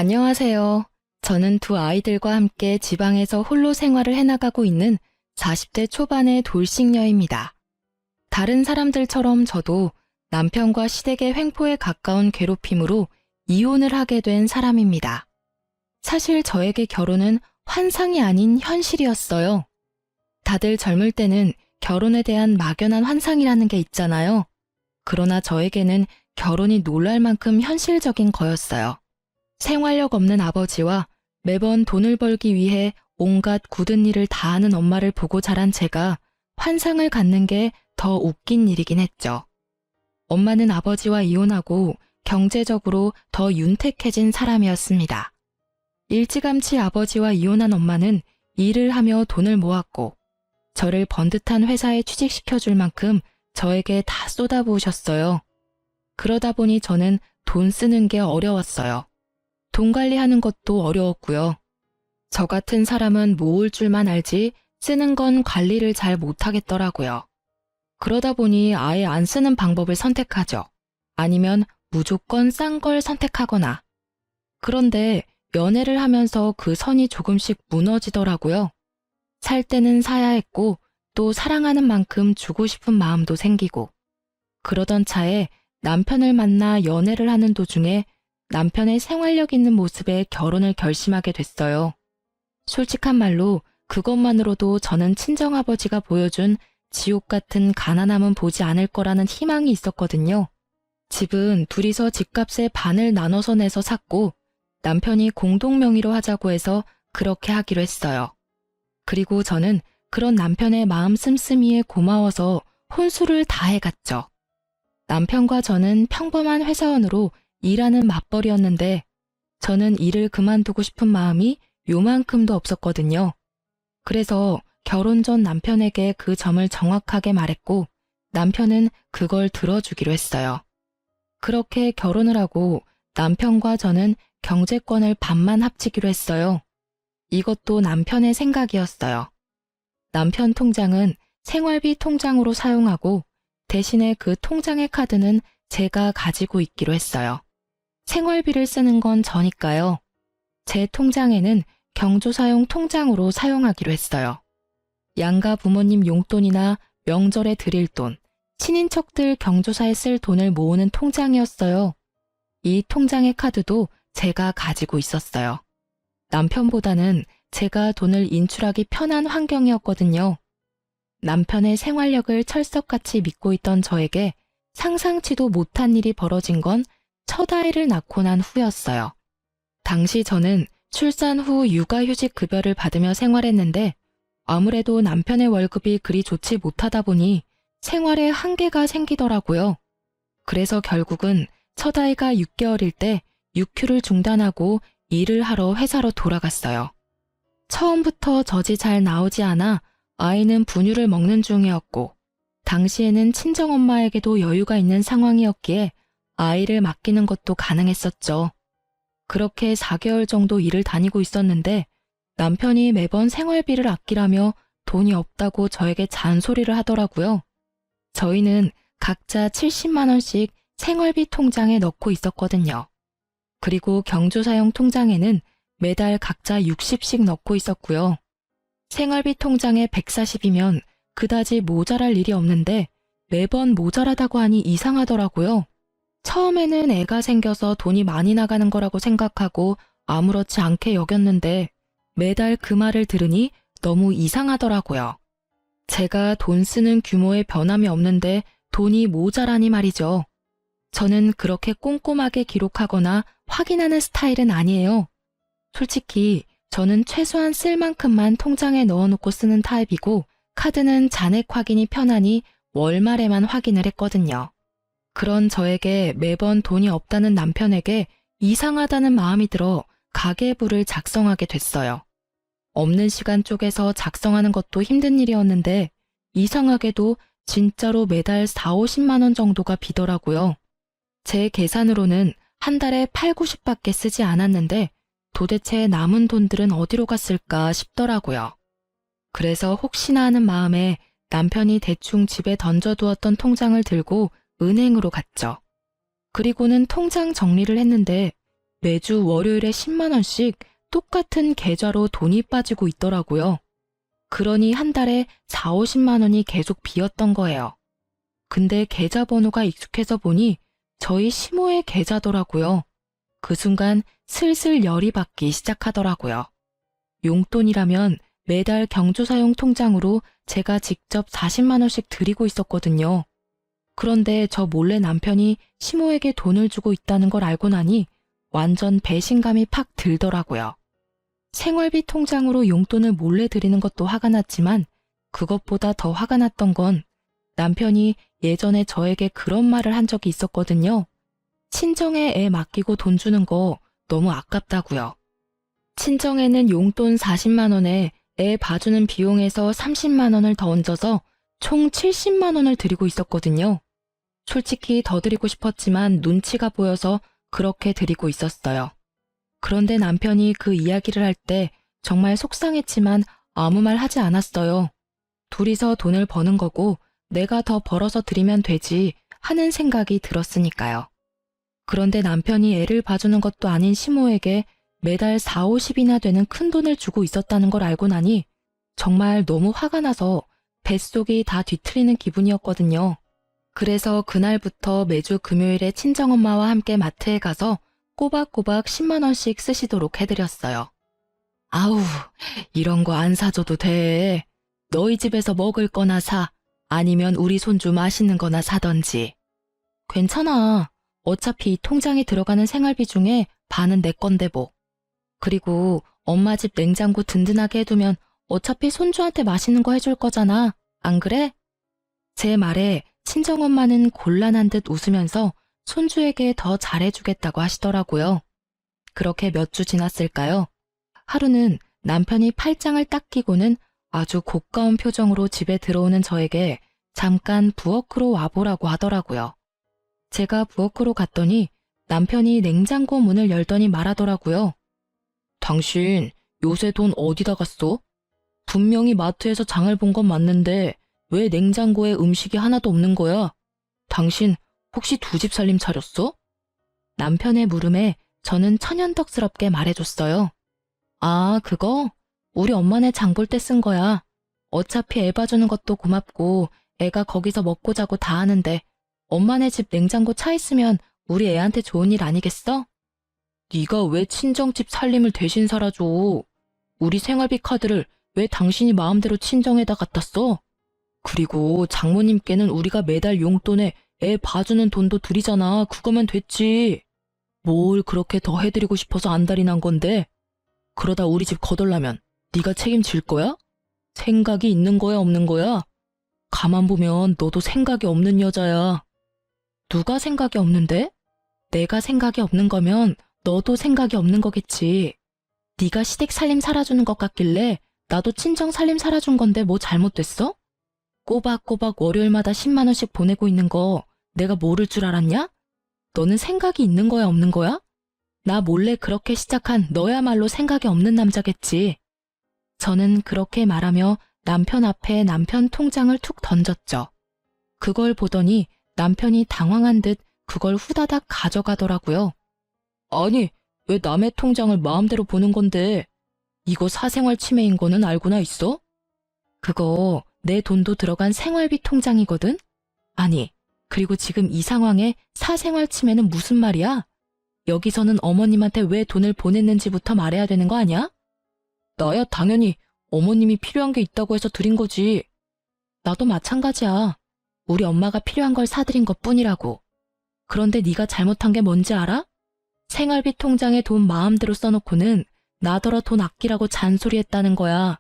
안녕하세요. 저는 두 아이들과 함께 지방에서 홀로 생활을 해나가고 있는 40대 초반의 돌싱녀입니다. 다른 사람들처럼 저도 남편과 시댁의 횡포에 가까운 괴롭힘으로 이혼을 하게 된 사람입니다. 사실 저에게 결혼은 환상이 아닌 현실이었어요. 다들 젊을 때는 결혼에 대한 막연한 환상이라는 게 있잖아요. 그러나 저에게는 결혼이 놀랄 만큼 현실적인 거였어요. 생활력 없는 아버지와 매번 돈을 벌기 위해 온갖 굳은 일을 다 하는 엄마를 보고 자란 제가 환상을 갖는 게 더 웃긴 일이긴 했죠. 엄마는 아버지와 이혼하고 경제적으로 더 윤택해진 사람이었습니다. 일찌감치 아버지와 이혼한 엄마는 일을 하며 돈을 모았고 저를 번듯한 회사에 취직시켜줄 만큼 저에게 다 쏟아부으셨어요. 그러다 보니 저는 돈 쓰는 게 어려웠어요. 돈 관리하는 것도 어려웠고요. 저 같은 사람은 모을 줄만 알지 쓰는 건 관리를 잘 못하겠더라고요. 그러다 보니 아예 안 쓰는 방법을 선택하죠. 아니면 무조건 싼 걸 선택하거나. 그런데 연애를 하면서 그 선이 조금씩 무너지더라고요. 살 때는 사야 했고 또 사랑하는 만큼 주고 싶은 마음도 생기고. 그러던 차에 남편을 만나 연애를 하는 도중에 남편의 생활력 있는 모습에 결혼을 결심하게 됐어요. 솔직한 말로 그것만으로도 저는 친정아버지가 보여준 지옥 같은 가난함은 보지 않을 거라는 희망이 있었거든요. 집은 둘이서 집값의 반을 나눠서 내서 샀고 남편이 공동 명의로 하자고 해서 그렇게 하기로 했어요. 그리고 저는 그런 남편의 마음 씀씀이에 고마워서 혼수를 다 해갔죠. 남편과 저는 평범한 회사원으로 일하는 맞벌이였는데 저는 일을 그만두고 싶은 마음이 요만큼도 없었거든요. 그래서 결혼 전 남편에게 그 점을 정확하게 말했고 남편은 그걸 들어주기로 했어요. 그렇게 결혼을 하고 남편과 저는 경제권을 반만 합치기로 했어요. 이것도 남편의 생각이었어요. 남편 통장은 생활비 통장으로 사용하고 대신에 그 통장의 카드는 제가 가지고 있기로 했어요. 생활비를 쓰는 건 저니까요. 제 통장에는 경조사용 통장으로 사용하기로 했어요. 양가 부모님 용돈이나 명절에 드릴 돈, 친인척들 경조사에 쓸 돈을 모으는 통장이었어요. 이 통장의 카드도 제가 가지고 있었어요. 남편보다는 제가 돈을 인출하기 편한 환경이었거든요. 남편의 생활력을 철석같이 믿고 있던 저에게 상상치도 못한 일이 벌어진 건 첫 아이를 낳고 난 후였어요. 당시 저는 출산 후 육아휴직 급여를 받으며 생활했는데 아무래도 남편의 월급이 그리 좋지 못하다 보니 생활에 한계가 생기더라고요. 그래서 결국은 첫 아이가 6개월일 때 육휴를 중단하고 일을 하러 회사로 돌아갔어요. 처음부터 젖이 잘 나오지 않아 아이는 분유를 먹는 중이었고 당시에는 친정엄마에게도 여유가 있는 상황이었기에 아이를 맡기는 것도 가능했었죠. 그렇게 4개월 정도 일을 다니고 있었는데 남편이 매번 생활비를 아끼라며 돈이 없다고 저에게 잔소리를 하더라고요. 저희는 각자 70만 원씩 생활비 통장에 넣고 있었거든요. 그리고 경조사용 통장에는 매달 각자 60씩 넣고 있었고요. 생활비 통장에 140이면 그다지 모자랄 일이 없는데 매번 모자라다고 하니 이상하더라고요. 처음에는 애가 생겨서 돈이 많이 나가는 거라고 생각하고 아무렇지 않게 여겼는데 매달 그 말을 들으니 너무 이상하더라고요. 제가 돈 쓰는 규모에 변함이 없는데 돈이 모자라니 말이죠. 저는 그렇게 꼼꼼하게 기록하거나 확인하는 스타일은 아니에요. 솔직히 저는 최소한 쓸 만큼만 통장에 넣어놓고 쓰는 타입이고 카드는 잔액 확인이 편하니 월말에만 확인을 했거든요. 그런 저에게 매번 돈이 없다는 남편에게 이상하다는 마음이 들어 가계부를 작성하게 됐어요. 없는 시간 쪼개서 작성하는 것도 힘든 일이었는데 이상하게도 진짜로 매달 4, 50만 원 정도가 비더라고요. 제 계산으로는 한 달에 8, 90밖에 쓰지 않았는데 도대체 남은 돈들은 어디로 갔을까 싶더라고요. 그래서 혹시나 하는 마음에 남편이 대충 집에 던져두었던 통장을 들고 은행으로 갔죠. 그리고는 통장 정리를 했는데 매주 월요일에 10만 원씩 똑같은 계좌로 돈이 빠지고 있더라고요. 그러니 한 달에 4, 50만 원이 계속 비었던 거예요. 근데 계좌번호가 익숙해서 보니 저희 시모의 계좌더라고요. 그 순간 슬슬 열이 받기 시작하더라고요. 용돈이라면 매달 경조사용 통장으로 제가 직접 40만 원씩 드리고 있었거든요. 그런데 저 몰래 남편이 시모에게 돈을 주고 있다는 걸 알고 나니 완전 배신감이 팍 들더라고요. 생활비 통장으로 용돈을 몰래 드리는 것도 화가 났지만 그것보다 더 화가 났던 건 남편이 예전에 저에게 그런 말을 한 적이 있었거든요. 친정에 애 맡기고 돈 주는 거 너무 아깝다고요. 친정에는 용돈 40만 원에 애 봐주는 비용에서 30만 원을 더 얹어서 총 70만 원을 드리고 있었거든요. 솔직히 더 드리고 싶었지만 눈치가 보여서 그렇게 드리고 있었어요. 그런데 남편이 그 이야기를 할 때 정말 속상했지만 아무 말 하지 않았어요. 둘이서 돈을 버는 거고 내가 더 벌어서 드리면 되지 하는 생각이 들었으니까요. 그런데 남편이 애를 봐주는 것도 아닌 시모에게 매달 4, 50이나 되는 큰 돈을 주고 있었다는 걸 알고 나니 정말 너무 화가 나서 뱃속이 다 뒤틀리는 기분이었거든요. 그래서 그날부터 매주 금요일에 친정엄마와 함께 마트에 가서 꼬박꼬박 10만 원씩 쓰시도록 해드렸어요. 아우, 이런 거 안 사줘도 돼. 너희 집에서 먹을 거나 사. 아니면 우리 손주 맛있는 거나 사던지. 괜찮아. 어차피 이 통장에 들어가는 생활비 중에 반은 내 건데 뭐. 그리고 엄마 집 냉장고 든든하게 해두면 어차피 손주한테 맛있는 거 해줄 거잖아. 안 그래? 제 말에 친정엄마는 곤란한 듯 웃으면서 손주에게 더 잘해주겠다고 하시더라고요. 그렇게 몇 주 지났을까요? 하루는 남편이 팔짱을 딱 끼고는 아주 고가운 표정으로 집에 들어오는 저에게 잠깐 부엌으로 와보라고 하더라고요. 제가 부엌으로 갔더니 남편이 냉장고 문을 열더니 말하더라고요. 당신 요새 돈 어디다 갔어? 분명히 마트에서 장을 본 건 맞는데 왜 냉장고에 음식이 하나도 없는 거야? 당신 혹시 두 집 살림 차렸어? 남편의 물음에 저는 천연덕스럽게 말해줬어요. 아, 그거? 우리 엄마네 장볼 때 쓴 거야. 어차피 애 봐주는 것도 고맙고 애가 거기서 먹고 자고 다 하는데 엄마네 집 냉장고 차 있으면 우리 애한테 좋은 일 아니겠어? 네가 왜 친정집 살림을 대신 살아줘? 우리 생활비 카드를 왜 당신이 마음대로 친정에다 갖다 써? 그리고 장모님께는 우리가 매달 용돈에 애 봐주는 돈도 드리잖아. 그거면 됐지. 뭘 그렇게 더 해드리고 싶어서 안달이 난 건데? 그러다 우리 집 거덜나면 네가 책임질 거야? 생각이 있는 거야, 없는 거야? 가만 보면 너도 생각이 없는 여자야. 누가 생각이 없는데? 내가 생각이 없는 거면 너도 생각이 없는 거겠지. 네가 시댁 살림 살아주는 것 같길래 나도 친정 살림 살아준 건데 뭐 잘못됐어? 꼬박꼬박 월요일마다 10만 원씩 보내고 있는 거 내가 모를 줄 알았냐? 너는 생각이 있는 거야, 없는 거야? 나 몰래 그렇게 시작한 너야말로 생각이 없는 남자겠지. 저는 그렇게 말하며 남편 앞에 남편 통장을 툭 던졌죠. 그걸 보더니 남편이 당황한 듯 그걸 후다닥 가져가더라고요. 아니, 왜 남의 통장을 마음대로 보는 건데? 이거 사생활 침해인 거는 알고나 있어? 그거 내 돈도 들어간 생활비 통장이거든? 아니, 그리고 지금 이 상황에 사생활 침해는 무슨 말이야? 여기서는 어머님한테 왜 돈을 보냈는지부터 말해야 되는 거 아니야? 나야 당연히 어머님이 필요한 게 있다고 해서 드린 거지. 나도 마찬가지야. 우리 엄마가 필요한 걸 사드린 것뿐이라고. 그런데 네가 잘못한 게 뭔지 알아? 생활비 통장에 돈 마음대로 써놓고는 나더러 돈 아끼라고 잔소리했다는 거야.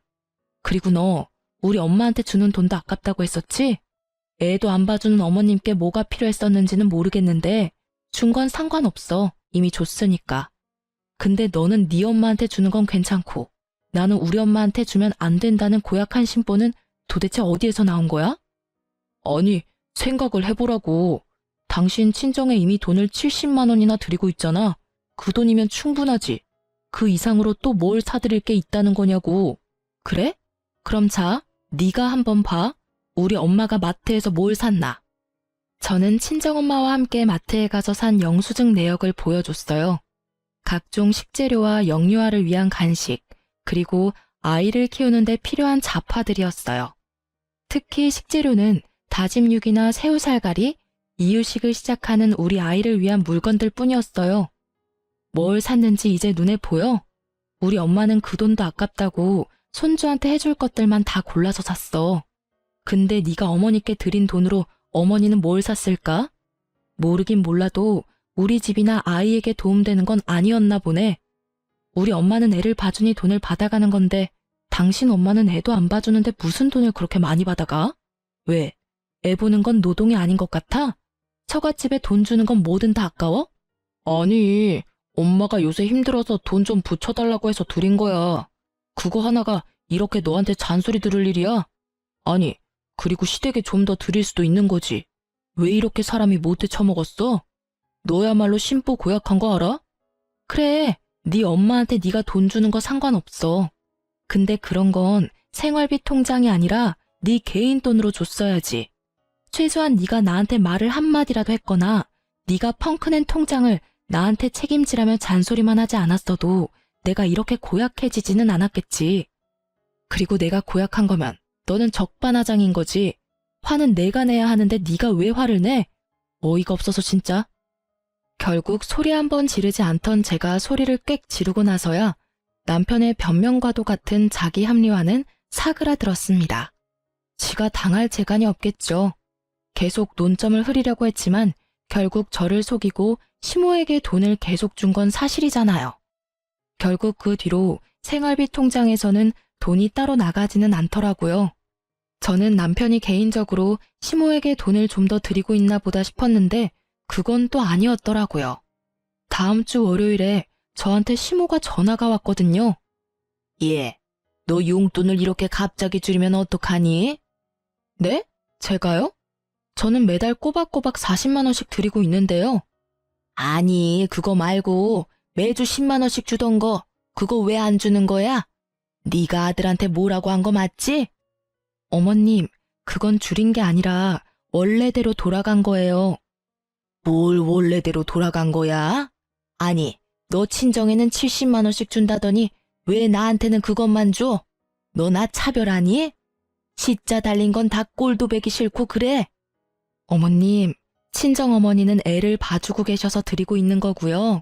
그리고 너 우리 엄마한테 주는 돈도 아깝다고 했었지? 애도 안 봐주는 어머님께 뭐가 필요했었는지는 모르겠는데 준 건 상관없어. 이미 줬으니까. 근데 너는 네 엄마한테 주는 건 괜찮고 나는 우리 엄마한테 주면 안 된다는 고약한 심보는 도대체 어디에서 나온 거야? 아니, 생각을 해보라고. 당신 친정에 이미 돈을 70만 원이나 드리고 있잖아. 그 돈이면 충분하지. 그 이상으로 또 뭘 사드릴 게 있다는 거냐고. 그래? 그럼 자, 네가 한번 봐. 우리 엄마가 마트에서 뭘 샀나. 저는 친정엄마와 함께 마트에 가서 산 영수증 내역을 보여줬어요. 각종 식재료와 영유아를 위한 간식, 그리고 아이를 키우는 데 필요한 잡화들이었어요. 특히 식재료는 다짐 육이나 새우살가리, 이유식을 시작하는 우리 아이를 위한 물건들 뿐이었어요. 뭘 샀는지 이제 눈에 보여? 우리 엄마는 그 돈도 아깝다고 손주한테 해줄 것들만 다 골라서 샀어. 근데 네가 어머니께 드린 돈으로 어머니는 뭘 샀을까? 모르긴 몰라도 우리 집이나 아이에게 도움되는 건 아니었나 보네. 우리 엄마는 애를 봐주니 돈을 받아가는 건데 당신 엄마는 애도 안 봐주는데 무슨 돈을 그렇게 많이 받아가? 왜? 애 보는 건 노동이 아닌 것 같아? 처갓집에 돈 주는 건 뭐든 다 아까워? 아니, 엄마가 요새 힘들어서 돈 좀 붙여달라고 해서 드린 거야. 그거 하나가 이렇게 너한테 잔소리 들을 일이야? 아니, 그리고 시댁에 좀 더 드릴 수도 있는 거지. 왜 이렇게 사람이 못돼 처먹었어? 너야말로 심보 고약한 거 알아? 그래, 네 엄마한테 네가 돈 주는 거 상관없어. 근데 그런 건 생활비 통장이 아니라 네 개인 돈으로 줬어야지. 최소한 네가 나한테 말을 한마디라도 했거나 네가 펑크낸 통장을 나한테 책임지라며 잔소리만 하지 않았어도 내가 이렇게 고약해지지는 않았겠지. 그리고 내가 고약한 거면 너는 적반하장인 거지. 화는 내가 내야 하는데 네가 왜 화를 내? 어이가 없어서 진짜. 결국 소리 한 번 지르지 않던 제가 소리를 꽥 지르고 나서야 남편의 변명과도 같은 자기 합리화는 사그라들었습니다. 지가 당할 재간이 없겠죠. 계속 논점을 흐리려고 했지만 결국 저를 속이고 시모에게 돈을 계속 준 건 사실이잖아요. 결국 그 뒤로 생활비 통장에서는 돈이 따로 나가지는 않더라고요. 저는 남편이 개인적으로 시모에게 돈을 좀 더 드리고 있나 보다 싶었는데 그건 또 아니었더라고요. 다음 주 월요일에 저한테 시모가 전화가 왔거든요. 예, 너 용돈을 이렇게 갑자기 줄이면 어떡하니? 네? 제가요? 저는 매달 꼬박꼬박 40만 원씩 드리고 있는데요. 아니, 그거 말고 매주 10만 원씩 주던 거 그거 왜 안 주는 거야? 네가 아들한테 뭐라고 한 거 맞지? 어머님, 그건 줄인 게 아니라 원래대로 돌아간 거예요. 뭘 원래대로 돌아간 거야? 아니, 너 친정에는 70만 원씩 준다더니 왜 나한테는 그것만 줘? 너 나 차별하니? 시자 달린 건 다 꼴도 보기 싫고 그래? 어머님, 친정어머니는 애를 봐주고 계셔서 드리고 있는 거고요.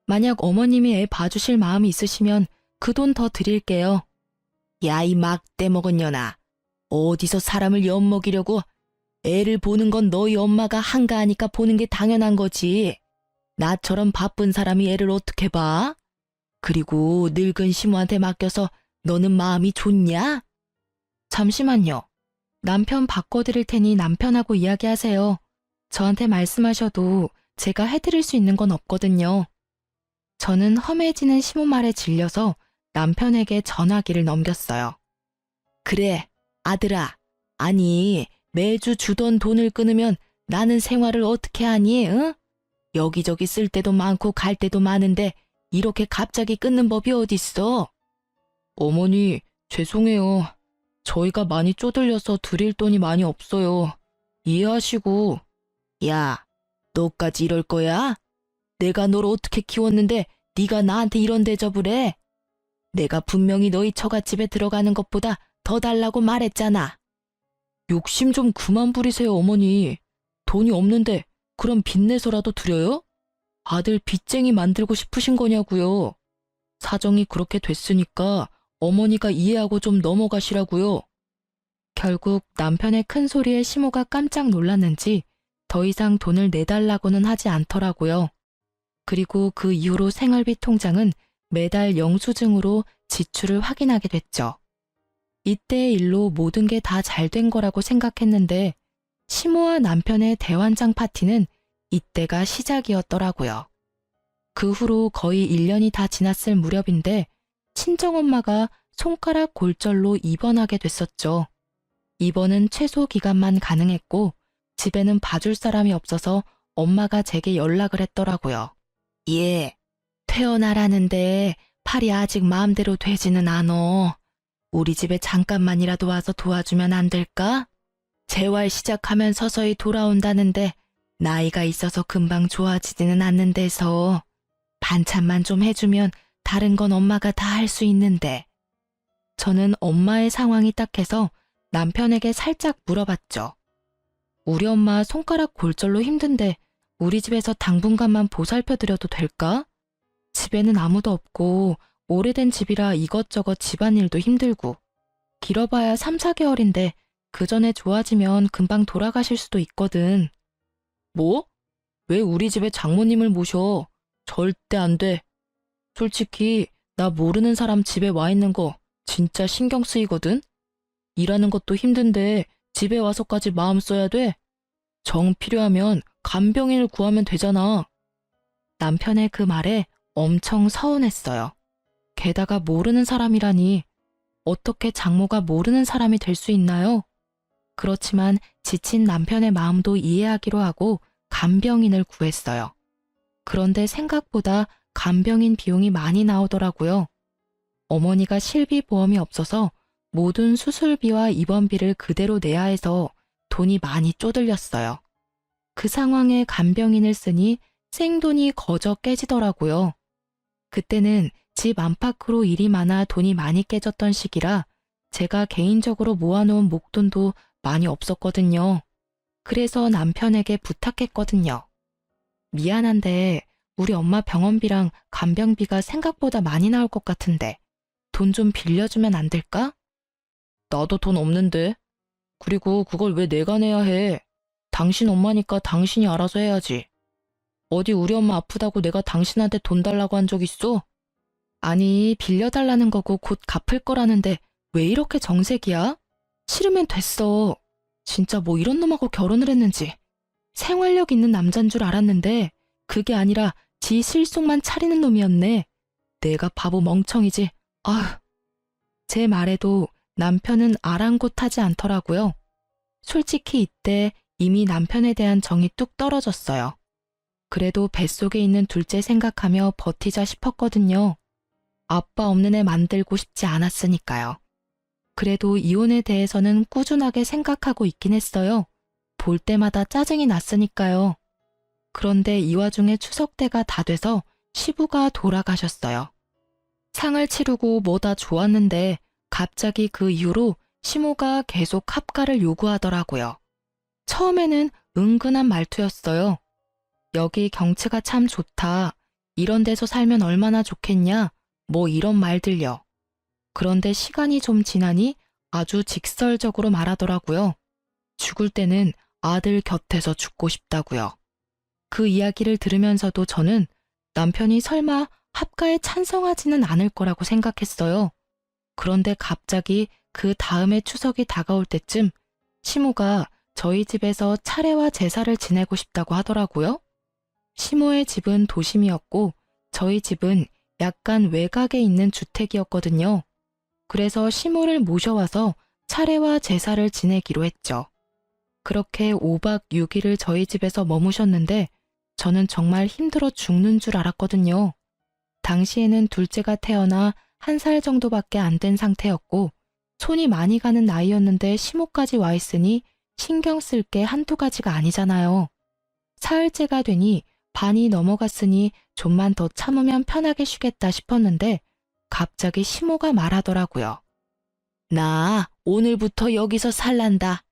만약 어머님이 애 봐주실 마음이 있으시면 그 돈 더 드릴게요. 야, 이 막대 먹은 년아. 어디서 사람을 엿먹이려고. 애를 보는 건 너희 엄마가 한가하니까 보는 게 당연한 거지. 나처럼 바쁜 사람이 애를 어떻게 봐? 그리고 늙은 시모한테 맡겨서 너는 마음이 좋냐? 잠시만요. 남편 바꿔드릴 테니 남편하고 이야기하세요. 저한테 말씀하셔도 제가 해드릴 수 있는 건 없거든요. 저는 험해지는 시모 말에 질려서 남편에게 전화기를 넘겼어요. 그래, 아들아. 아니, 매주 주던 돈을 끊으면 나는 생활을 어떻게 하니, 응? 여기저기 쓸 때도 많고 갈 때도 많은데 이렇게 갑자기 끊는 법이 어딨어? 어머니, 죄송해요. 저희가 많이 쪼들려서 드릴 돈이 많이 없어요. 이해하시고. 야, 너까지 이럴 거야? 내가 널 어떻게 키웠는데 네가 나한테 이런 대접을 해? 내가 분명히 너희 처갓집에 들어가는 것보다 더 달라고 말했잖아. 욕심 좀 그만 부리세요, 어머니. 돈이 없는데 그럼 빚내서라도 드려요? 아들 빚쟁이 만들고 싶으신 거냐고요. 사정이 그렇게 됐으니까 어머니가 이해하고 좀 넘어가시라고요. 결국 남편의 큰 소리에 시모가 깜짝 놀랐는지 더 이상 돈을 내달라고는 하지 않더라고요. 그리고 그 이후로 생활비 통장은 매달 영수증으로 지출을 확인하게 됐죠. 이때의 일로 모든 게 다 잘 된 거라고 생각했는데 시모와 남편의 대환장 파티는 이때가 시작이었더라고요. 그 후로 거의 1년이 다 지났을 무렵인데 친정엄마가 손가락 골절로 입원하게 됐었죠. 입원은 최소 기간만 가능했고 집에는 봐줄 사람이 없어서 엄마가 제게 연락을 했더라고요. 예, 퇴원하라는데 팔이 아직 마음대로 되지는 않어. 우리 집에 잠깐만이라도 와서 도와주면 안 될까? 재활 시작하면 서서히 돌아온다는데 나이가 있어서 금방 좋아지지는 않는 데서 반찬만 좀 해주면 다른 건 엄마가 다 할 수 있는데. 저는 엄마의 상황이 딱해서 남편에게 살짝 물어봤죠. 우리 엄마 손가락 골절로 힘든데 우리 집에서 당분간만 보살펴드려도 될까? 집에는 아무도 없고 오래된 집이라 이것저것 집안일도 힘들고 길어봐야 3, 4개월인데 그 전에 좋아지면 금방 돌아가실 수도 있거든. 뭐? 왜 우리 집에 장모님을 모셔? 절대 안 돼. 솔직히 나 모르는 사람 집에 와 있는 거 진짜 신경 쓰이거든? 일하는 것도 힘든데 집에 와서까지 마음 써야 돼? 정 필요하면 간병인을 구하면 되잖아. 남편의 그 말에 엄청 서운했어요. 게다가 모르는 사람이라니 어떻게 장모가 모르는 사람이 될 수 있나요? 그렇지만 지친 남편의 마음도 이해하기로 하고 간병인을 구했어요. 그런데 생각보다 간병인 비용이 많이 나오더라고요. 어머니가 실비보험이 없어서 모든 수술비와 입원비를 그대로 내야 해서 돈이 많이 쪼들렸어요. 그 상황에 간병인을 쓰니 생돈이 거저 깨지더라고요. 그때는 집 안팎으로 일이 많아 돈이 많이 깨졌던 시기라 제가 개인적으로 모아놓은 목돈도 많이 없었거든요. 그래서 남편에게 부탁했거든요. 미안한데 우리 엄마 병원비랑 간병비가 생각보다 많이 나올 것 같은데 돈 좀 빌려주면 안 될까? 나도 돈 없는데. 그리고 그걸 왜 내가 내야 해? 당신 엄마니까 당신이 알아서 해야지. 어디 우리 엄마 아프다고 내가 당신한테 돈 달라고 한 적 있어? 아니, 빌려달라는 거고 곧 갚을 거라는데 왜 이렇게 정색이야? 싫으면 됐어. 진짜 뭐 이런 놈하고 결혼을 했는지. 생활력 있는 남잔 줄 알았는데 그게 아니라 지 실속만 차리는 놈이었네. 내가 바보 멍청이지. 아휴. 제 말에도 남편은 아랑곳하지 않더라고요. 솔직히 이때 이미 남편에 대한 정이 뚝 떨어졌어요. 그래도 뱃속에 있는 둘째 생각하며 버티자 싶었거든요. 아빠 없는 애 만들고 싶지 않았으니까요. 그래도 이혼에 대해서는 꾸준하게 생각하고 있긴 했어요. 볼 때마다 짜증이 났으니까요. 그런데 이 와중에 추석 때가 다 돼서 시부가 돌아가셨어요. 상을 치르고 뭐다 좋았는데 갑자기 그 이후로 시모가 계속 합가를 요구하더라고요. 처음에는 은근한 말투였어요. 여기 경치가 참 좋다. 이런 데서 살면 얼마나 좋겠냐. 뭐 이런 말들요. 그런데 시간이 좀 지나니 아주 직설적으로 말하더라고요. 죽을 때는 아들 곁에서 죽고 싶다고요. 그 이야기를 들으면서도 저는 남편이 설마 합가에 찬성하지는 않을 거라고 생각했어요. 그런데 갑자기 그 다음에 추석이 다가올 때쯤 시모가 저희 집에서 차례와 제사를 지내고 싶다고 하더라고요. 시모의 집은 도심이었고 저희 집은 약간 외곽에 있는 주택이었거든요. 그래서 시모를 모셔와서 차례와 제사를 지내기로 했죠. 그렇게 5박 6일을 저희 집에서 머무셨는데 저는 정말 힘들어 죽는 줄 알았거든요. 당시에는 둘째가 태어나 1살 정도밖에 안 된 상태였고 손이 많이 가는 나이였는데 시모까지 와 있으니 신경 쓸 게 한두 가지가 아니잖아요. 사흘째가 되니 반이 넘어갔으니 좀만 더 참으면 편하게 쉬겠다 싶었는데 갑자기 시모가 말하더라고요. 나 오늘부터 여기서 살란다.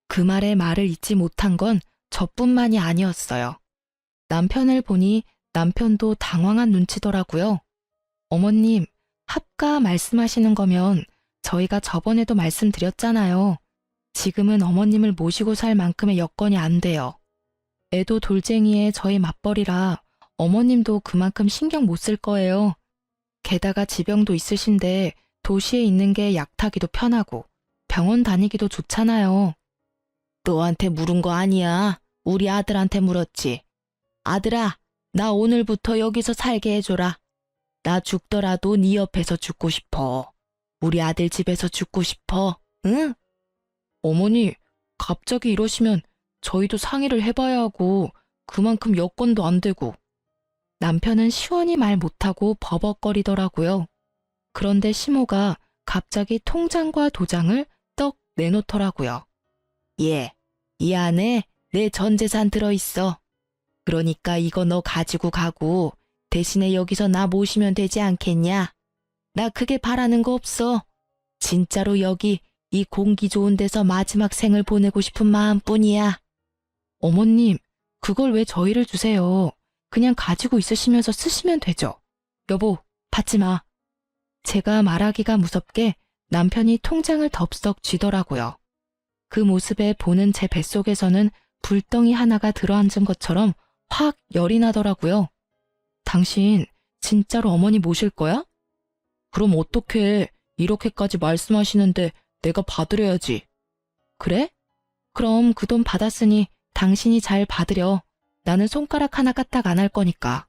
그 말에 말을 잇지 못한 건 저뿐만이 아니었어요. 남편을 보니 남편도 당황한 눈치더라고요. 어머님, 합가 말씀하시는 거면 저희가 저번에도 말씀드렸잖아요. 지금은 어머님을 모시고 살 만큼의 여건이 안 돼요. 애도 돌쟁이에 저희 맞벌이라 어머님도 그만큼 신경 못 쓸 거예요. 게다가 지병도 있으신데 도시에 있는 게 약 타기도 편하고 병원 다니기도 좋잖아요. 너한테 물은 거 아니야. 우리 아들한테 물었지. 아들아, 나 오늘부터 여기서 살게 해줘라. 나 죽더라도 네 옆에서 죽고 싶어. 우리 아들 집에서 죽고 싶어. 응? 어머니, 갑자기 이러시면 저희도 상의를 해봐야 하고 그만큼 여건도 안 되고. 남편은 시원히 말 못하고 버벅거리더라고요. 그런데 시모가 갑자기 통장과 도장을 떡 내놓더라고요. 예, 이 안에 내 전 재산 들어있어. 그러니까 이거 너 가지고 가고 대신에 여기서 나 모시면 되지 않겠냐? 나 크게 바라는 거 없어. 진짜로 여기 이 공기 좋은 데서 마지막 생을 보내고 싶은 마음뿐이야. 어머님, 그걸 왜 저희를 주세요? 그냥 가지고 있으시면서 쓰시면 되죠. 여보, 받지 마. 제가 말하기가 무섭게 남편이 통장을 덥석 쥐더라고요. 그 모습에 보는 제 뱃속에서는 불덩이 하나가 들어앉은 것처럼 확 열이 나더라고요. 당신 진짜로 어머니 모실 거야? 그럼 어떡해. 이렇게까지 말씀하시는데 내가 받으려야지. 그래? 그럼 그 돈 받았으니 당신이 잘 받으려. 나는 손가락 하나 까딱 안 할 거니까.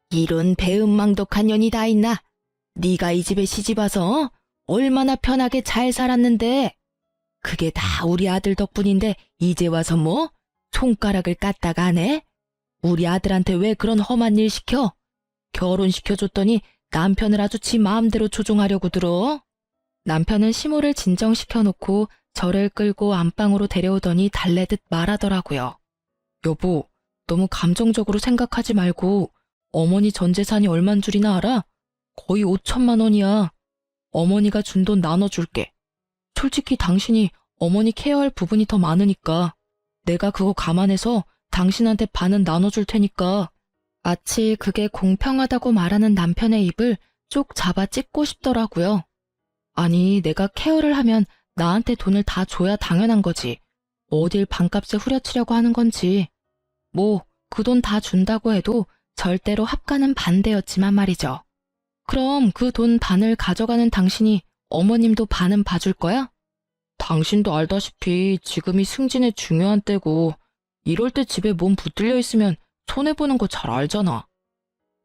이런 배은망덕한 년이 다 있나? 네가 이 집에 시집와서 얼마나 편하게 잘 살았는데. 그게 다 우리 아들 덕분인데 이제 와서 뭐? 손가락을 까딱 안 해? 우리 아들한테 왜 그런 험한 일 시켜? 결혼시켜줬더니 남편을 아주 지 마음대로 조종하려고 들어. 남편은 시모를 진정시켜놓고 저를 끌고 안방으로 데려오더니 달래듯 말하더라고요. 여보, 너무 감정적으로 생각하지 말고 어머니 전 재산이 얼만 줄이나 알아? 거의 5천만 원이야. 어머니가 준 돈 나눠줄게. 솔직히 당신이 어머니 케어할 부분이 더 많으니까 내가 그거 감안해서 당신한테 반은 나눠줄 테니까. 마치 그게 공평하다고 말하는 남편의 입을 쭉 잡아 찢고 싶더라고요. 아니, 내가 케어를 하면 나한테 돈을 다 줘야 당연한 거지. 어딜 반값에 후려치려고 하는 건지. 뭐 그 돈 다 준다고 해도 절대로 합가는 반대였지만 말이죠. 그럼 그 돈 반을 가져가는 당신이 어머님도 반은 봐줄 거야? 당신도 알다시피 지금이 승진의 중요한 때고 이럴 때 집에 몸 붙들려 있으면 손해보는 거 잘 알잖아.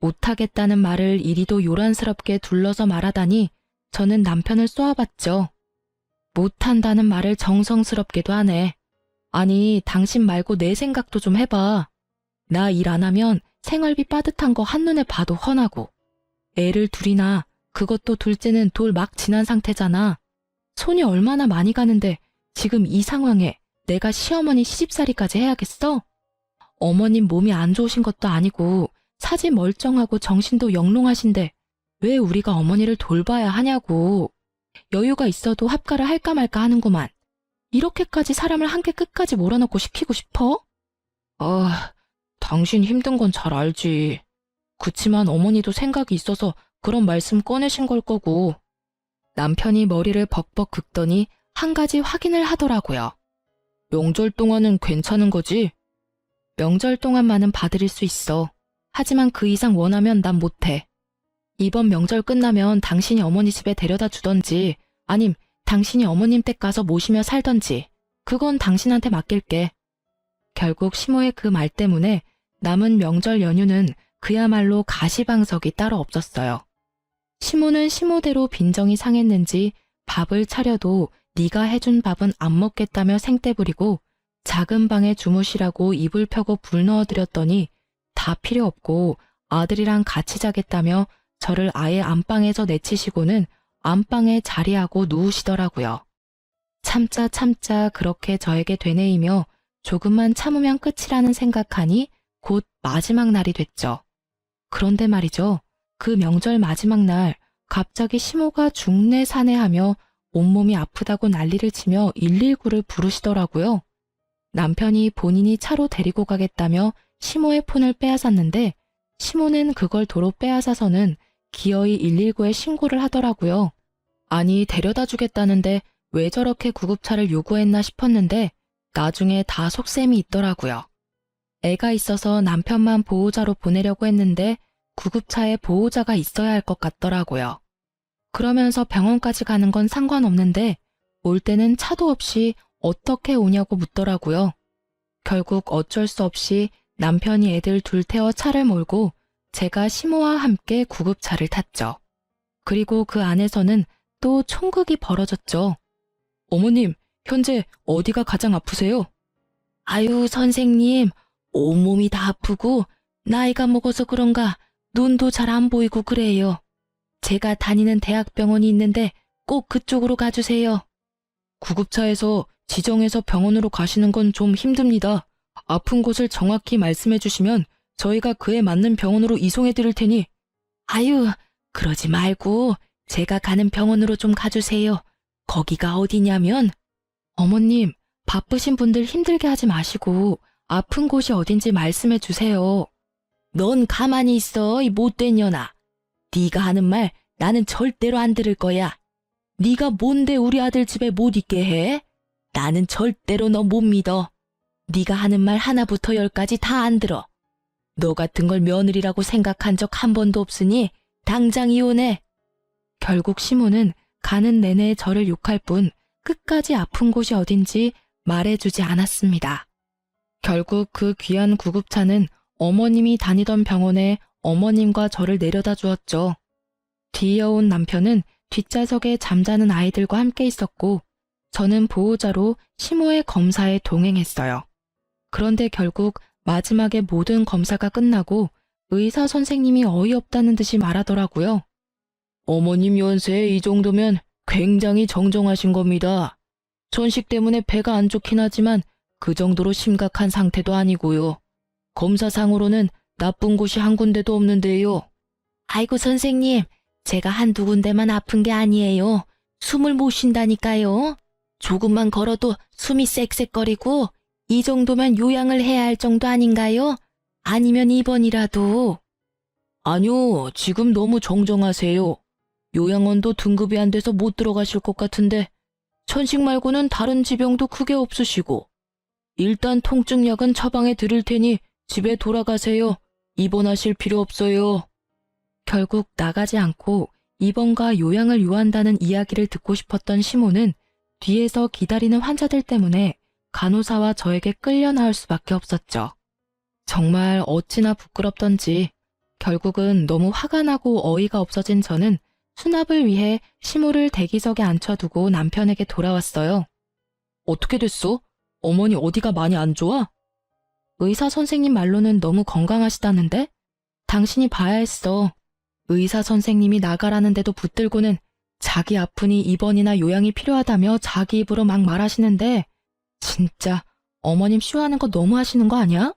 못하겠다는 말을 이리도 요란스럽게 둘러서 말하다니 저는 남편을 쏘아봤죠. 못한다는 말을 정성스럽게도 하네. 아니, 당신 말고 내 생각도 좀 해봐. 나 일 안 하면 생활비 빠듯한 거 한눈에 봐도 훤하고. 애를 둘이나, 그것도 둘째는 돌 막 지난 상태잖아. 손이 얼마나 많이 가는데 지금 이 상황에 내가 시어머니 시집살이까지 해야겠어? 어머님 몸이 안 좋으신 것도 아니고 사지 멀쩡하고 정신도 영롱하신데 왜 우리가 어머니를 돌봐야 하냐고. 여유가 있어도 합가를 할까 말까 하는구만. 이렇게까지 사람을 한 개 끝까지 몰아넣고 시키고 싶어? 당신 힘든 건 잘 알지. 그치만 어머니도 생각이 있어서 그런 말씀 꺼내신 걸 거고. 남편이 머리를 벅벅 긁더니 한 가지 확인을 하더라고요. 명절 동안은 괜찮은 거지? 명절 동안만은 봐드릴 수 있어. 하지만 그 이상 원하면 난 못해. 이번 명절 끝나면 당신이 어머니 집에 데려다 주던지 아님 당신이 어머님 댁 가서 모시며 살던지 그건 당신한테 맡길게. 결국 시모의 그 말 때문에 남은 명절 연휴는 그야말로 가시방석이 따로 없었어요. 시모는 시모대로 빈정이 상했는지 밥을 차려도 네가 해준 밥은 안 먹겠다며 생떼 부리고 작은 방에 주무시라고 이불 펴고 불 넣어드렸더니 다 필요 없고 아들이랑 같이 자겠다며 저를 아예 안방에서 내치시고는 안방에 자리하고 누우시더라고요. 참자 그렇게 저에게 되뇌이며 조금만 참으면 끝이라는 생각하니 곧 마지막 날이 됐죠. 그런데 말이죠. 그 명절 마지막 날 갑자기 시모가 중내산해하며 온몸이 아프다고 난리를 치며 119를 부르시더라고요. 남편이 본인이 차로 데리고 가겠다며 시모의 폰을 빼앗았는데 시모는 그걸 도로 빼앗아서는 기어이 119에 신고를 하더라고요. 아니, 데려다 주겠다는데 왜 저렇게 구급차를 요구했나 싶었는데 나중에 다 속셈이 있더라고요. 애가 있어서 남편만 보호자로 보내려고 했는데 구급차에 보호자가 있어야 할 것 같더라고요. 그러면서 병원까지 가는 건 상관없는데 올 때는 차도 없이 어떻게 오냐고 묻더라고요. 결국 어쩔 수 없이 남편이 애들 둘 태워 차를 몰고 제가 시모와 함께 구급차를 탔죠. 그리고 그 안에서는 또 총극이 벌어졌죠. 어머님, 현재 어디가 가장 아프세요? 아유, 선생님, 온몸이 다 아프고 나이가 먹어서 그런가 눈도 잘 안 보이고 그래요. 제가 다니는 대학병원이 있는데 꼭 그쪽으로 가주세요. 구급차에서 지정해서 병원으로 가시는 건 좀 힘듭니다. 아픈 곳을 정확히 말씀해 주시면 저희가 그에 맞는 병원으로 이송해 드릴 테니. 아유, 그러지 말고 제가 가는 병원으로 좀 가주세요. 거기가 어디냐면. 어머님, 바쁘신 분들 힘들게 하지 마시고 아픈 곳이 어딘지 말씀해 주세요. 넌 가만히 있어, 이 못된 년아. 네가 하는 말 나는 절대로 안 들을 거야. 네가 뭔데 우리 아들 집에 못 있게 해? 나는 절대로 너 못 믿어. 네가 하는 말 하나부터 열까지 다 안 들어. 너 같은 걸 며느리라고 생각한 적 한 번도 없으니 당장 이혼해. 결국 시모는 가는 내내 저를 욕할 뿐 끝까지 아픈 곳이 어딘지 말해주지 않았습니다. 결국 그 귀한 구급차는 어머님이 다니던 병원에 어머님과 저를 내려다 주었죠. 뒤이어온 남편은 뒷좌석에 잠자는 아이들과 함께 있었고 저는 보호자로 시모의 검사에 동행했어요. 그런데 결국 마지막에 모든 검사가 끝나고 의사 선생님이 어이없다는 듯이 말하더라고요. 어머님 연세 이 정도면 굉장히 정정하신 겁니다. 전식 때문에 배가 안 좋긴 하지만 그 정도로 심각한 상태도 아니고요. 검사상으로는 나쁜 곳이 한 군데도 없는데요. 아이고 선생님, 제가 한두 군데만 아픈 게 아니에요. 숨을 못 쉰다니까요. 조금만 걸어도 숨이 쌕쌕거리고 이 정도면 요양을 해야 할 정도 아닌가요? 아니면 입원이라도. 아니요, 지금 너무 정정하세요. 요양원도 등급이 안 돼서 못 들어가실 것 같은데 천식 말고는 다른 지병도 크게 없으시고 일단 통증약은 처방해 드릴 테니 집에 돌아가세요. 입원하실 필요 없어요. 결국 나가지 않고 입원과 요양을 요한다는 이야기를 듣고 싶었던 시모는 뒤에서 기다리는 환자들 때문에 간호사와 저에게 끌려 나올 수밖에 없었죠. 정말 어찌나 부끄럽던지 결국은 너무 화가 나고 어이가 없어진 저는 수납을 위해 시모를 대기석에 앉혀두고 남편에게 돌아왔어요. 어떻게 됐어? 어머니 어디가 많이 안 좋아? 의사 선생님 말로는 너무 건강하시다는데? 당신이 봐야 했어. 의사 선생님이 나가라는데도 붙들고는 자기 아프니 입원이나 요양이 필요하다며 자기 입으로 막 말하시는데 진짜 어머님 쇼하는 거 너무 하시는 거 아니야?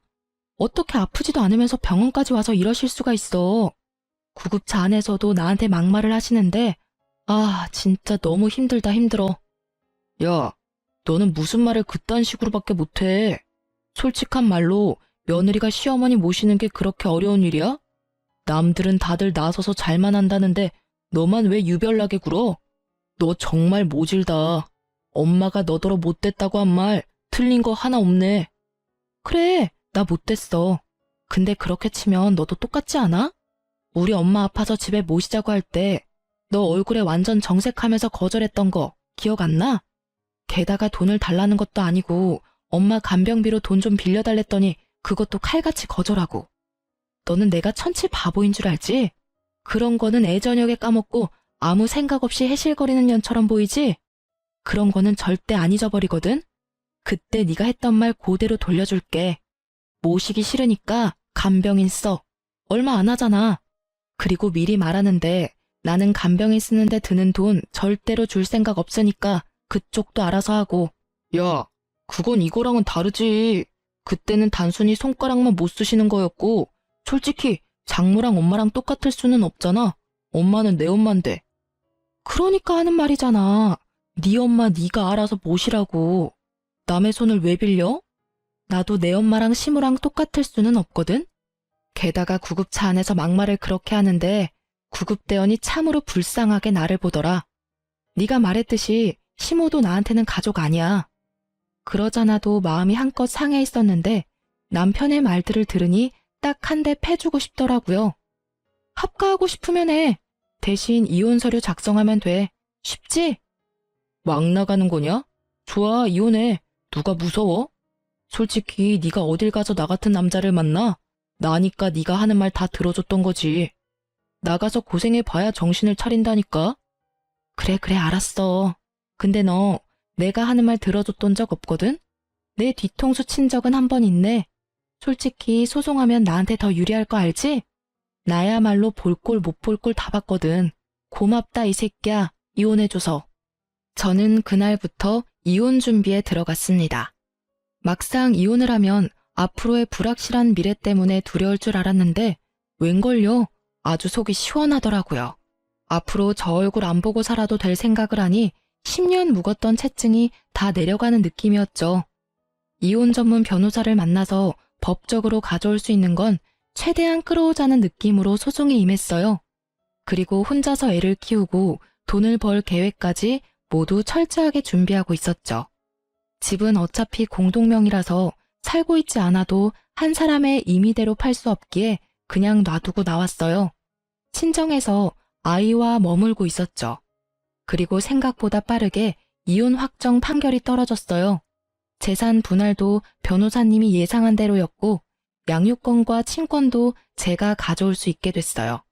어떻게 아프지도 않으면서 병원까지 와서 이러실 수가 있어. 구급차 안에서도 나한테 막말을 하시는데 아 진짜 너무 힘들다 힘들어. 야, 너는 무슨 말을 그딴 식으로밖에 못해. 솔직한 말로 며느리가 시어머니 모시는 게 그렇게 어려운 일이야? 남들은 다들 나서서 잘만 한다는데 너만 왜 유별나게 굴어? 너 정말 모질다. 엄마가 너더러 못됐다고 한 말 틀린 거 하나 없네. 그래, 나 못됐어. 근데 그렇게 치면 너도 똑같지 않아? 우리 엄마 아파서 집에 모시자고 할 때 너 얼굴에 완전 정색하면서 거절했던 거 기억 안 나? 게다가 돈을 달라는 것도 아니고 엄마 간병비로 돈 좀 빌려달랬더니 그것도 칼같이 거절하고. 너는 내가 천치 바보인 줄 알지? 그런 거는 애저녁에 까먹고 아무 생각 없이 해실거리는 년처럼 보이지? 그런 거는 절대 안 잊어버리거든? 그때 네가 했던 말 그대로 돌려줄게. 모시기 싫으니까 간병인 써. 얼마 안 하잖아. 그리고 미리 말하는데 나는 간병인 쓰는데 드는 돈 절대로 줄 생각 없으니까 그쪽도 알아서 하고. 야, 그건 이거랑은 다르지. 그때는 단순히 손가락만 못 쓰시는 거였고 솔직히 장모랑 엄마랑 똑같을 수는 없잖아. 엄마는 내 엄마인데. 그러니까 하는 말이잖아. 네 엄마 네가 알아서 모시라고. 남의 손을 왜 빌려? 나도 내 엄마랑 시무랑 똑같을 수는 없거든. 게다가 구급차 안에서 막말을 그렇게 하는데 구급대원이 참으로 불쌍하게 나를 보더라. 네가 말했듯이 시모도 나한테는 가족 아니야. 그러잖아도 마음이 한껏 상해 있었는데 남편의 말들을 들으니 딱 한 대 패주고 싶더라고요. 합가하고 싶으면 해. 대신 이혼 서류 작성하면 돼. 쉽지? 막 나가는 거냐? 좋아, 이혼해. 누가 무서워? 솔직히 네가 어딜 가서 나 같은 남자를 만나? 나니까 네가 하는 말 다 들어줬던 거지. 나가서 고생해봐야 정신을 차린다니까. 그래, 알았어. 근데 너 내가 하는 말 들어줬던 적 없거든? 내 뒤통수 친 적은 한 번 있네. 솔직히 소송하면 나한테 더 유리할 거 알지? 나야말로 볼 꼴 못 볼 꼴 다 봤거든. 고맙다 이 새끼야. 이혼해줘서. 저는 그날부터 이혼 준비에 들어갔습니다. 막상 이혼을 하면 앞으로의 불확실한 미래 때문에 두려울 줄 알았는데 웬걸요? 아주 속이 시원하더라고요. 앞으로 저 얼굴 안 보고 살아도 될 생각을 하니 10년 묵었던 채증이 다 내려가는 느낌이었죠. 이혼 전문 변호사를 만나서 법적으로 가져올 수 있는 건 최대한 끌어오자는 느낌으로 소송에 임했어요. 그리고 혼자서 애를 키우고 돈을 벌 계획까지 모두 철저하게 준비하고 있었죠. 집은 어차피 공동명의라서 살고 있지 않아도 한 사람의 임의대로 팔 수 없기에 그냥 놔두고 나왔어요. 친정에서 아이와 머물고 있었죠. 그리고 생각보다 빠르게 이혼 확정 판결이 떨어졌어요. 재산 분할도 변호사님이 예상한 대로였고 양육권과 친권도 제가 가져올 수 있게 됐어요.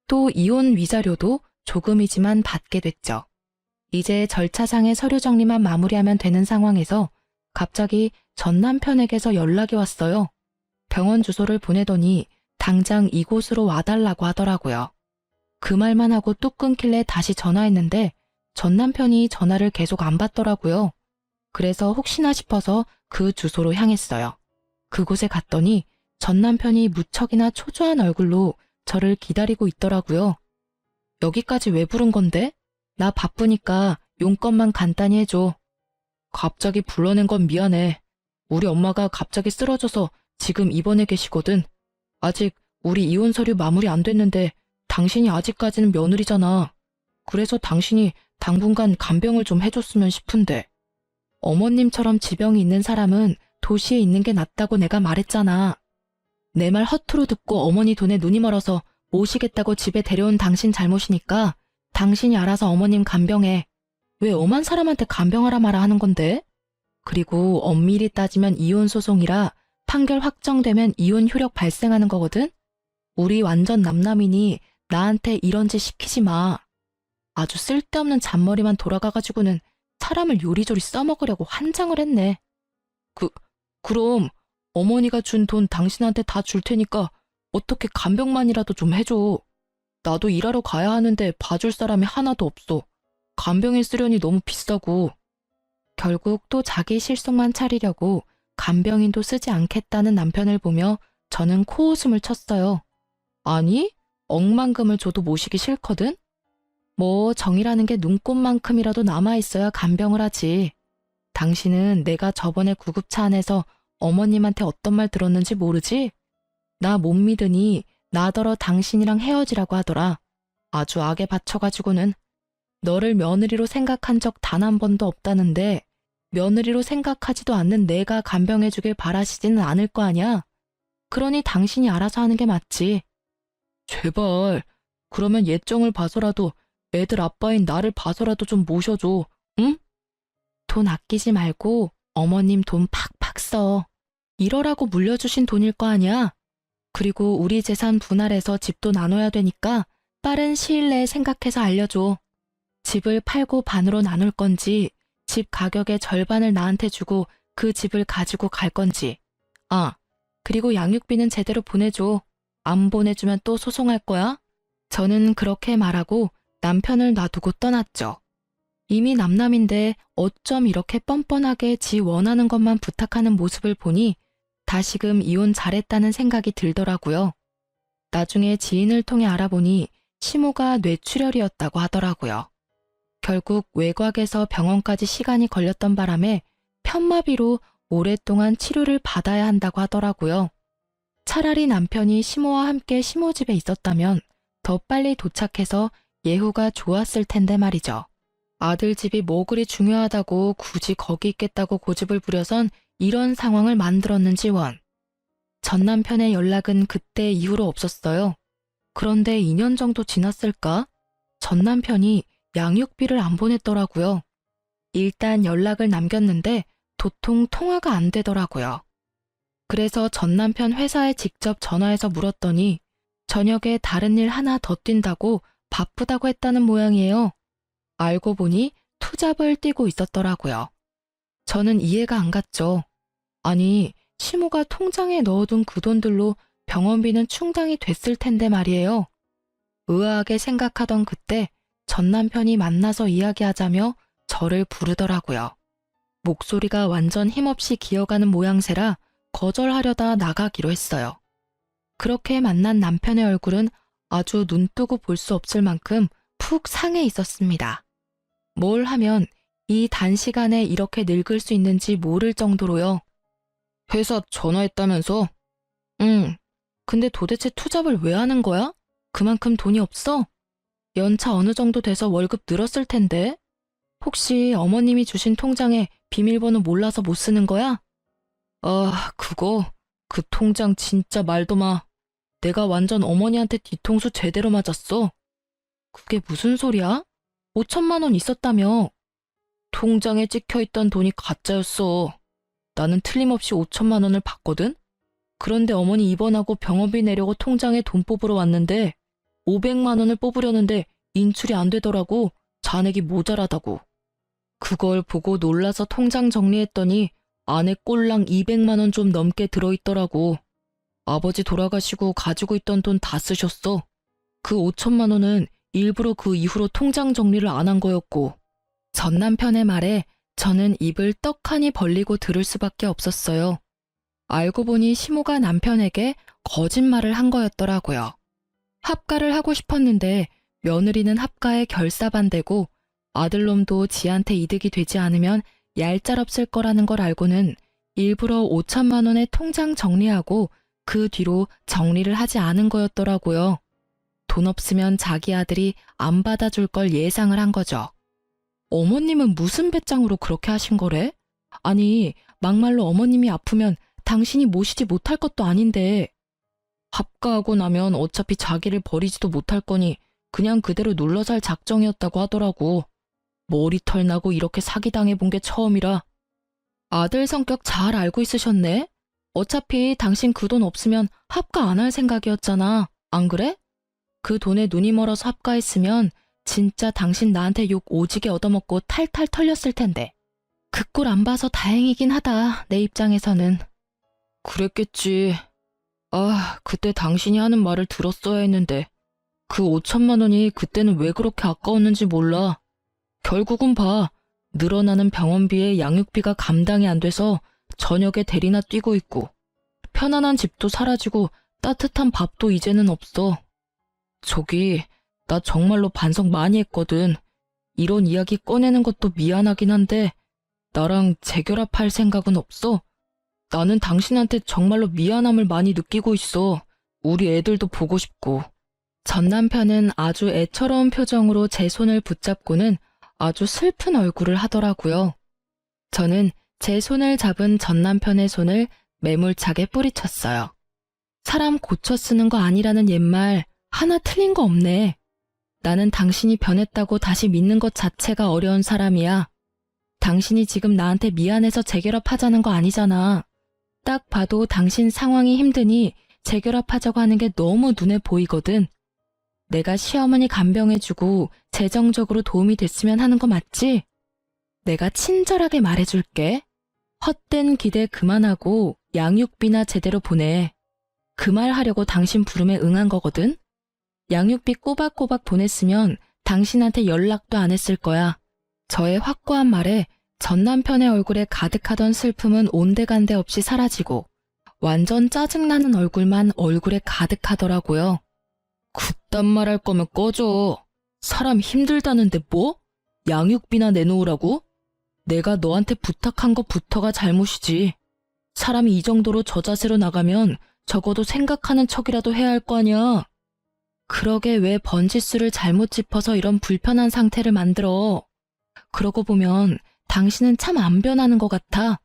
또 이혼 위자료도 조금이지만 받게 됐죠. 이제 절차상의 서류 정리만 마무리하면 되는 상황에서 갑자기 전 남편에게서 연락이 왔어요. 병원 주소를 보내더니 당장 이곳으로 와달라고 하더라고요. 그 말만 하고 뚝 끊길래 다시 전화했는데 전 남편이 전화를 계속 안 받더라고요. 그래서 혹시나 싶어서 그 주소로 향했어요. 그곳에 갔더니 전 남편이 무척이나 초조한 얼굴로 저를 기다리고 있더라고요. 여기까지 왜 부른 건데? 나 바쁘니까 용건만 간단히 해줘. 갑자기 불러낸 건 미안해. 우리 엄마가 갑자기 쓰러져서 지금 입원해 계시거든. 아직 우리 이혼 서류 마무리 안 됐는데 당신이 아직까지는 며느리잖아. 그래서 당신이 당분간 간병을 좀 해줬으면 싶은데. 어머님처럼 지병이 있는 사람은 도시에 있는 게 낫다고 내가 말했잖아. 내 말 허투루 듣고 어머니 돈에 눈이 멀어서 모시겠다고 집에 데려온 당신 잘못이니까 당신이 알아서 어머님 간병해. 왜 엄한 사람한테 간병하라 마라 하는 건데? 그리고 엄밀히 따지면 이혼 소송이라 판결 확정되면 이혼 효력 발생하는 거거든? 우리 완전 남남이니 나한테 이런 짓 시키지 마. 아주 쓸데없는 잔머리만 돌아가가지고는 사람을 요리조리 써먹으려고 환장을 했네. 그럼 어머니가 준 돈 당신한테 다 줄 테니까 어떻게 간병만이라도 좀 해줘. 나도 일하러 가야 하는데 봐줄 사람이 하나도 없어. 간병인 쓰려니 너무 비싸고. 결국 또 자기 실속만 차리려고 간병인도 쓰지 않겠다는 남편을 보며 저는 코웃음을 쳤어요. 아니, 억만금을 줘도 모시기 싫거든? 뭐 정이라는 게 눈꽃만큼이라도 남아있어야 간병을 하지. 당신은 내가 저번에 구급차 안에서 어머님한테 어떤 말 들었는지 모르지? 나 못 믿으니 나더러 당신이랑 헤어지라고 하더라. 아주 악에 받쳐가지고는. 너를 며느리로 생각한 적 단 한 번도 없다는데 며느리로 생각하지도 않는 내가 간병해주길 바라시지는 않을 거 아냐? 그러니 당신이 알아서 하는 게 맞지. 제발, 그러면 예정을 봐서라도 애들 아빠인 나를 봐서라도 좀 모셔줘, 응? 돈 아끼지 말고 어머님 돈 팍팍 써. 이러라고 물려주신 돈일 거 아니야? 그리고 우리 재산 분할해서 집도 나눠야 되니까 빠른 시일 내에 생각해서 알려줘. 집을 팔고 반으로 나눌 건지 집 가격의 절반을 나한테 주고 그 집을 가지고 갈 건지. 아, 그리고 양육비는 제대로 보내줘. 안 보내주면 또 소송할 거야? 저는 그렇게 말하고 남편을 놔두고 떠났죠. 이미 남남인데 어쩜 이렇게 뻔뻔하게 지 원하는 것만 부탁하는 모습을 보니 다시금 이혼 잘했다는 생각이 들더라고요. 나중에 지인을 통해 알아보니 시모가 뇌출혈이었다고 하더라고요. 결국 외곽에서 병원까지 시간이 걸렸던 바람에 편마비로 오랫동안 치료를 받아야 한다고 하더라고요. 차라리 남편이 시모와 함께 시모 집에 있었다면 더 빨리 도착해서 예후가 좋았을 텐데 말이죠. 아들 집이 뭐 그리 중요하다고 굳이 거기 있겠다고 고집을 부려선 이런 상황을 만들었는지 원. 전 남편의 연락은 그때 이후로 없었어요. 그런데 2년 정도 지났을까? 전 남편이 양육비를 안 보냈더라고요. 일단 연락을 남겼는데 도통 통화가 안 되더라고요. 그래서 전 남편 회사에 직접 전화해서 물었더니 저녁에 다른 일 하나 더 뛴다고 바쁘다고 했다는 모양이에요. 알고 보니 투잡을 뛰고 있었더라고요. 저는 이해가 안 갔죠. 아니, 시모가 통장에 넣어둔 그 돈들로 병원비는 충당이 됐을 텐데 말이에요. 의아하게 생각하던 그때 전 남편이 만나서 이야기하자며 저를 부르더라고요. 목소리가 완전 힘없이 기어가는 모양새라 거절하려다 나가기로 했어요. 그렇게 만난 남편의 얼굴은 아주 눈 뜨고 볼 수 없을 만큼 푹 상해 있었습니다. 뭘 하면 이 단시간에 이렇게 늙을 수 있는지 모를 정도로요. 회사 전화했다면서? 응. 근데 도대체 투잡을 왜 하는 거야? 그만큼 돈이 없어? 연차 어느 정도 돼서 월급 늘었을 텐데? 혹시 어머님이 주신 통장에 비밀번호 몰라서 못 쓰는 거야? 아, 그 통장 진짜 말도 마. 내가 완전 어머니한테 뒤통수 제대로 맞았어. 그게 무슨 소리야? 5천만 원 있었다며. 통장에 찍혀있던 돈이 가짜였어. 나는 틀림없이 5천만 원을 받거든? 그런데 어머니 입원하고 병원비 내려고 통장에 돈 뽑으러 왔는데 500만 원을 뽑으려는데 인출이 안 되더라고. 잔액이 모자라다고. 그걸 보고 놀라서 통장 정리했더니 안에 꼴랑 200만 원 좀 넘게 들어있더라고. 아버지 돌아가시고 가지고 있던 돈 다 쓰셨어. 그 5천만 원은 일부러 그 이후로 통장 정리를 안 한 거였고. 전 남편의 말에 저는 입을 떡하니 벌리고 들을 수밖에 없었어요. 알고 보니 시모가 남편에게 거짓말을 한 거였더라고요. 합가를 하고 싶었는데 며느리는 합가에 결사반대고 아들놈도 지한테 이득이 되지 않으면 얄짤없을 거라는 걸 알고는 일부러 5천만 원의 통장 정리하고 그 뒤로 정리를 하지 않은 거였더라고요. 돈 없으면 자기 아들이 안 받아줄 걸 예상을 한 거죠. 어머님은 무슨 배짱으로 그렇게 하신 거래? 아니, 막말로 어머님이 아프면 당신이 모시지 못할 것도 아닌데. 합가하고 나면 어차피 자기를 버리지도 못할 거니 그냥 그대로 눌러 살 작정이었다고 하더라고. 머리털 나고 이렇게 사기당해본 게 처음이라. 아들 성격 잘 알고 있으셨네? 어차피 당신 그 돈 없으면 합가 안 할 생각이었잖아. 안 그래? 그 돈에 눈이 멀어서 합가했으면 진짜 당신 나한테 욕 오지게 얻어먹고 탈탈 털렸을 텐데. 그 꼴 안 봐서 다행이긴 하다, 내 입장에서는. 그랬겠지. 아, 그때 당신이 하는 말을 들었어야 했는데 그 5천만 원이 그때는 왜 그렇게 아까웠는지 몰라. 결국은 봐. 늘어나는 병원비에 양육비가 감당이 안 돼서 저녁에 대리나 뛰고 있고 편안한 집도 사라지고 따뜻한 밥도 이제는 없어. 저기, 나 정말로 반성 많이 했거든. 이런 이야기 꺼내는 것도 미안하긴 한데 나랑 재결합할 생각은 없어? 나는 당신한테 정말로 미안함을 많이 느끼고 있어. 우리 애들도 보고 싶고. 전 남편은 아주 애처로운 표정으로 제 손을 붙잡고는 아주 슬픈 얼굴을 하더라고요. 저는 제 손을 잡은 전 남편의 손을 매몰차게 뿌리쳤어요. 사람 고쳐 쓰는 거 아니라는 옛말 하나 틀린 거 없네. 나는 당신이 변했다고 다시 믿는 것 자체가 어려운 사람이야. 당신이 지금 나한테 미안해서 재결합하자는 거 아니잖아. 딱 봐도 당신 상황이 힘드니 재결합하자고 하는 게 너무 눈에 보이거든. 내가 시어머니 간병해주고 재정적으로 도움이 됐으면 하는 거 맞지? 내가 친절하게 말해줄게. 헛된 기대 그만하고 양육비나 제대로 보내. 그 말 하려고 당신 부름에 응한 거거든? 양육비 꼬박꼬박 보냈으면 당신한테 연락도 안 했을 거야. 저의 확고한 말에 전 남편의 얼굴에 가득하던 슬픔은 온데간데 없이 사라지고 완전 짜증나는 얼굴만 얼굴에 가득하더라고요. 그딴 말 할 거면 꺼져. 사람 힘들다는데 뭐? 양육비나 내놓으라고? 내가 너한테 부탁한 것부터가 잘못이지. 사람이 이 정도로 저자세로 나가면 적어도 생각하는 척이라도 해야 할 거 아니야. 그러게 왜 번지수를 잘못 짚어서 이런 불편한 상태를 만들어. 그러고 보면 당신은 참 안 변하는 것 같아.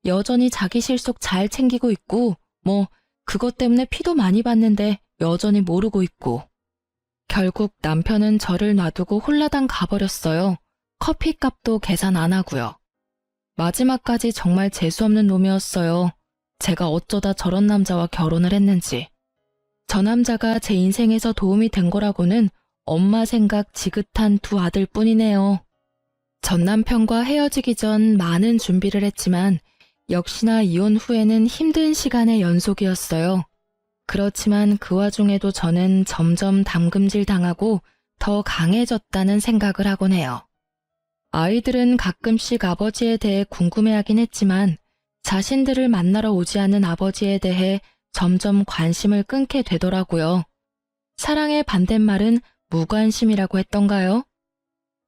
여전히 자기 실속 잘 챙기고 있고 그것 때문에 피도 많이 받는데 여전히 모르고 있고. 결국 남편은 저를 놔두고 홀라당 가버렸어요. 커피값도 계산 안 하고요. 마지막까지 정말 재수없는 놈이었어요. 제가 어쩌다 저런 남자와 결혼을 했는지. 저 남자가 제 인생에서 도움이 된 거라고는 엄마 생각 지긋한 두 아들뿐이네요. 전 남편과 헤어지기 전 많은 준비를 했지만 역시나 이혼 후에는 힘든 시간의 연속이었어요. 그렇지만 그 와중에도 저는 점점 담금질 당하고 더 강해졌다는 생각을 하곤 해요. 아이들은 가끔씩 아버지에 대해 궁금해하긴 했지만 자신들을 만나러 오지 않는 아버지에 대해 점점 관심을 끊게 되더라고요. 사랑의 반대말은 무관심이라고 했던가요?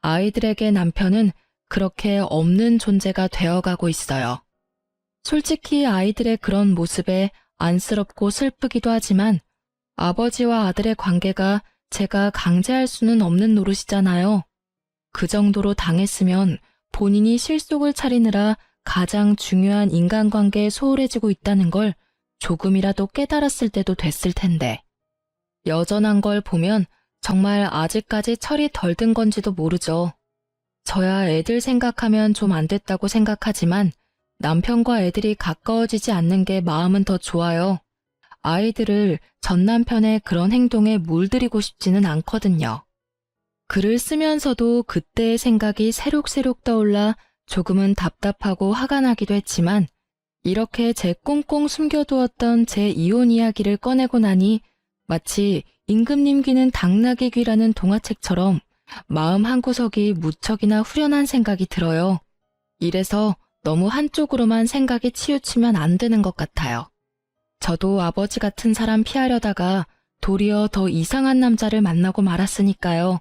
아이들에게 남편은 그렇게 없는 존재가 되어가고 있어요. 솔직히 아이들의 그런 모습에 안쓰럽고 슬프기도 하지만 아버지와 아들의 관계가 제가 강제할 수는 없는 노릇이잖아요. 그 정도로 당했으면 본인이 실속을 차리느라 가장 중요한 인간관계에 소홀해지고 있다는 걸 조금이라도 깨달았을 때도 됐을 텐데. 여전한 걸 보면 정말 아직까지 철이 덜 든 건지도 모르죠. 저야 애들 생각하면 좀 안 됐다고 생각하지만 남편과 애들이 가까워지지 않는 게 마음은 더 좋아요. 아이들을 전 남편의 그런 행동에 물들이고 싶지는 않거든요. 글을 쓰면서도 그때의 생각이 새록새록 떠올라 조금은 답답하고 화가 나기도 했지만 이렇게 제 꽁꽁 숨겨두었던 제 이혼 이야기를 꺼내고 나니 마치 임금님 귀는 당나귀 귀라는 동화책처럼 마음 한구석이 무척이나 후련한 생각이 들어요. 이래서 너무 한쪽으로만 생각이 치우치면 안 되는 것 같아요. 저도 아버지 같은 사람 피하려다가 도리어 더 이상한 남자를 만나고 말았으니까요.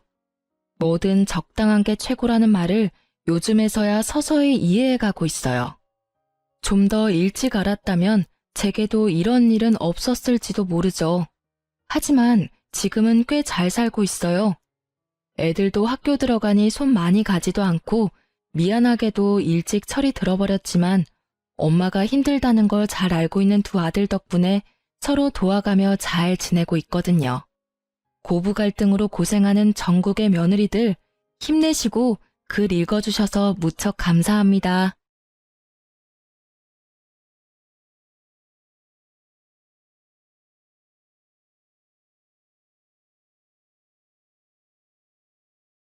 뭐든 적당한 게 최고라는 말을 요즘에서야 서서히 이해해가고 있어요. 좀 더 일찍 알았다면 제게도 이런 일은 없었을지도 모르죠. 하지만 지금은 꽤 잘 살고 있어요. 애들도 학교 들어가니 손 많이 가지도 않고 미안하게도 일찍 철이 들어버렸지만 엄마가 힘들다는 걸 잘 알고 있는 두 아들 덕분에 서로 도와가며 잘 지내고 있거든요. 고부 갈등으로 고생하는 전국의 며느리들 힘내시고 글 읽어주셔서 무척 감사합니다.